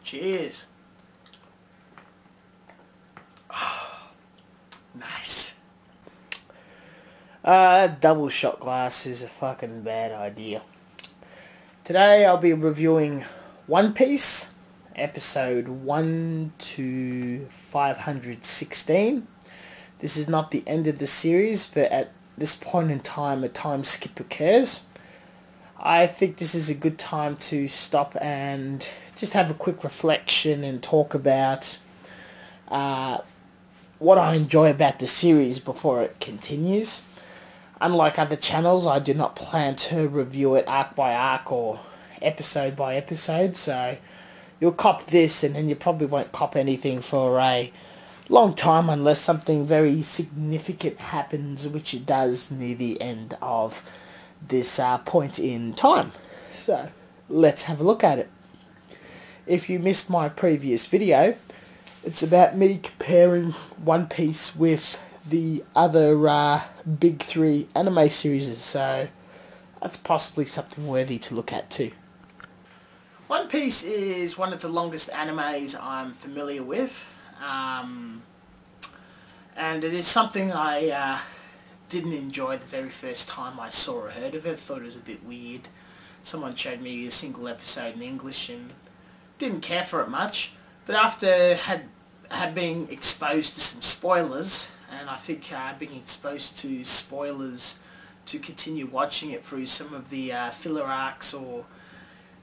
Cheers. Oh, nice. Double shot glass is a fucking bad idea. Today I'll be reviewing One Piece, episode 1 to 516. This is not the end of the series, but at this point in time a time skip occurs. I think this is a good time to stop and just have a quick reflection and talk about what I enjoy about the series before it continues. Unlike other channels, I do not plan to review it arc by arc or episode by episode, so you'll cop this and then you probably won't cop anything for a long time unless something very significant happens, which it does near the end of this point in time. So let's have a look at it. If you missed my previous video, it's about me comparing One Piece with the other big three anime series, so that's possibly something worthy to look at too. One Piece is one of the longest animes I'm familiar with, and it is something I didn't enjoy the very first time I saw or heard of it. I thought it was a bit weird. Someone showed me a single episode in English and didn't care for it much, but after had been exposed to some spoilers, and I think being exposed to spoilers to continue watching it through some of the filler arcs or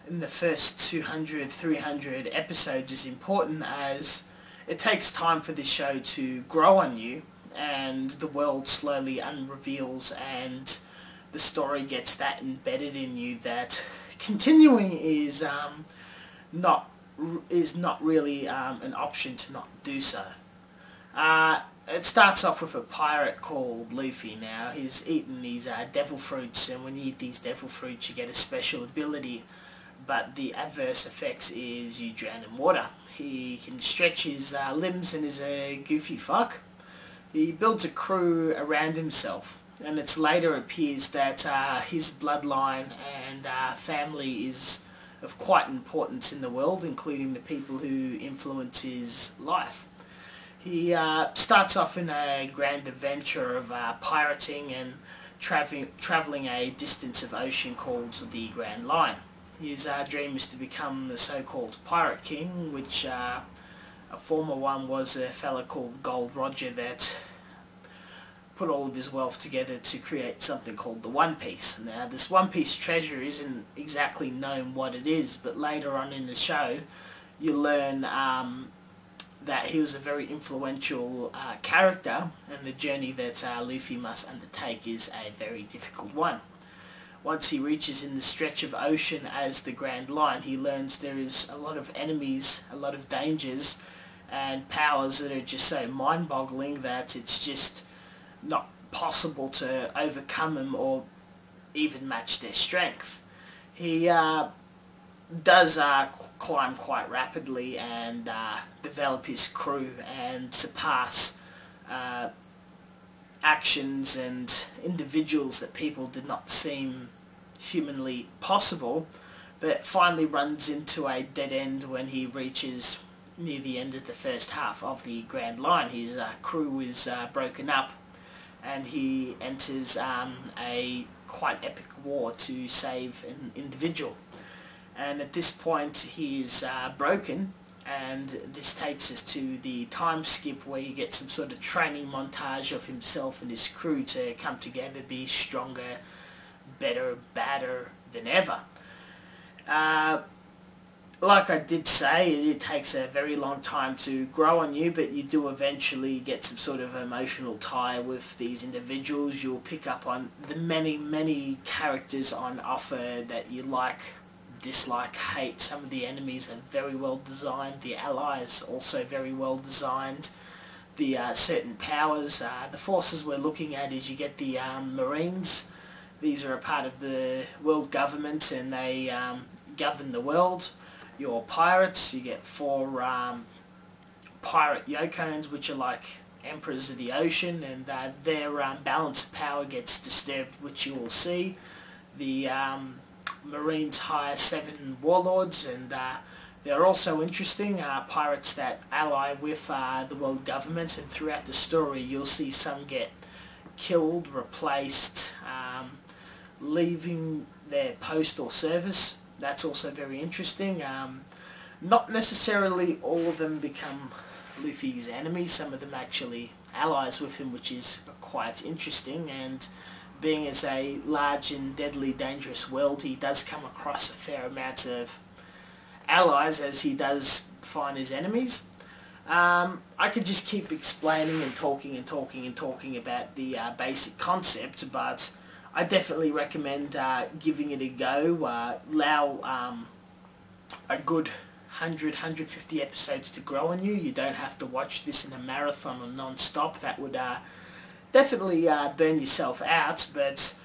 in the first 200, 300 episodes is important, as it takes time for this show to grow on you and the world slowly unreveals and the story gets that embedded in you that continuing is not really an option to not do so. It starts off with a pirate called Luffy. Now, he's eating these devil fruits, and when you eat these devil fruits you get a special ability, but the adverse effects is you drown in water. He can stretch his limbs and is a goofy fuck. He builds a crew around himself, and it's later appears that his bloodline and family is of quite importance in the world, including the people who influence his life. He starts off in a grand adventure of pirating and travelling a distance of ocean called the Grand Line. His dream is to become the so-called Pirate King, which a former one was a fella called Gold Roger that put all of his wealth together to create something called the One Piece. Now, this One Piece treasure isn't exactly known what it is, but later on in the show you learn that he was a very influential character, and the journey that Luffy must undertake is a very difficult one. Once he reaches in the stretch of ocean as the Grand Line, he learns there is a lot of enemies, a lot of dangers, and powers that are just so mind-boggling that it's just not possible to overcome them or even match their strength. He does climb quite rapidly and develop his crew and surpass actions and individuals that people did not seem humanly possible, but finally runs into a dead end when he reaches near the end of the first half of the Grand Line. His crew is broken up and he enters a quite epic war to save an individual. And at this point he is broken, and this takes us to the time skip where you get some sort of training montage of himself and his crew to come together, be stronger, better, badder than ever. Like I did say, it takes a very long time to grow on you, but you do eventually get some sort of emotional tie with these individuals. You'll pick up on the many characters on offer that you like, dislike, hate. Some of the enemies are very well designed, the allies also very well designed, the certain powers. The forces we're looking at is you get the Marines. These are a part of the world government and they govern the world. Your pirates, you get 4 pirate Yokones, which are like emperors of the ocean, and their balance of power gets disturbed, which you will see. The Marines hire 7 warlords, and They're also interesting, pirates that ally with the world government, and throughout the story you'll see some get killed, replaced, leaving their post or service. That's also very interesting. Not necessarily all of them become Luffy's enemies, some of them actually allies with him, which is quite interesting, and being as a large and deadly dangerous world, he does come across a fair amount of allies as he does find his enemies. I could just keep explaining and talking about the basic concept, but I definitely recommend giving it a go. Allow a good 150 episodes to grow on you. You don't have to watch this in a marathon or non-stop. That would definitely burn yourself out, but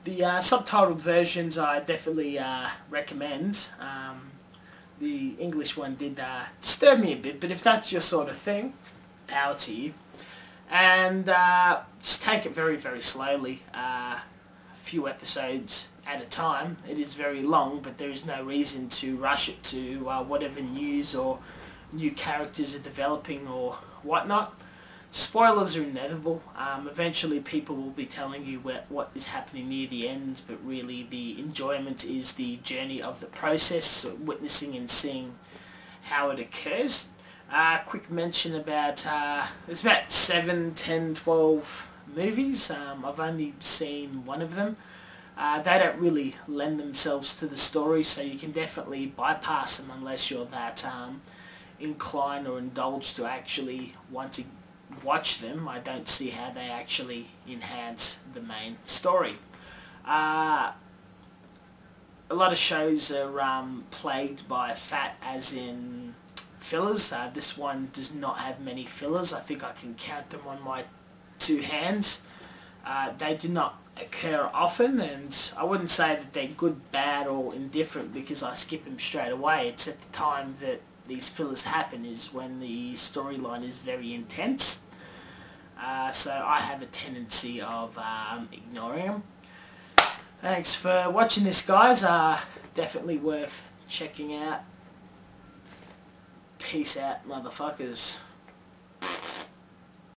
the subtitled versions I definitely recommend. The English one did disturb me a bit, but if that's your sort of thing, power to you. And just take it very, very slowly. A few episodes at a time. It is very long, but there is no reason to rush it to whatever news or new characters are developing or whatnot. Spoilers are inevitable. Eventually people will be telling you what is happening near the end, but really the enjoyment is the journey of the process, witnessing and seeing how it occurs. Quick mention about, there's about 7, 10, 12 movies. I've only seen one of them. They don't really lend themselves to the story, so you can definitely bypass them unless you're that inclined or indulged to actually want to watch them. I don't see how they actually enhance the main story. A lot of shows are plagued by fat, as in fillers. This one does not have many fillers. I think I can count them on my two hands. They do not occur often, and I wouldn't say that they're good, bad or indifferent because I skip them straight away. It's at the time that these fillers happen is when the storyline is very intense. So I have a tendency of ignoring them. Thanks for watching this, guys. Definitely worth checking out. Peace out, motherfuckers.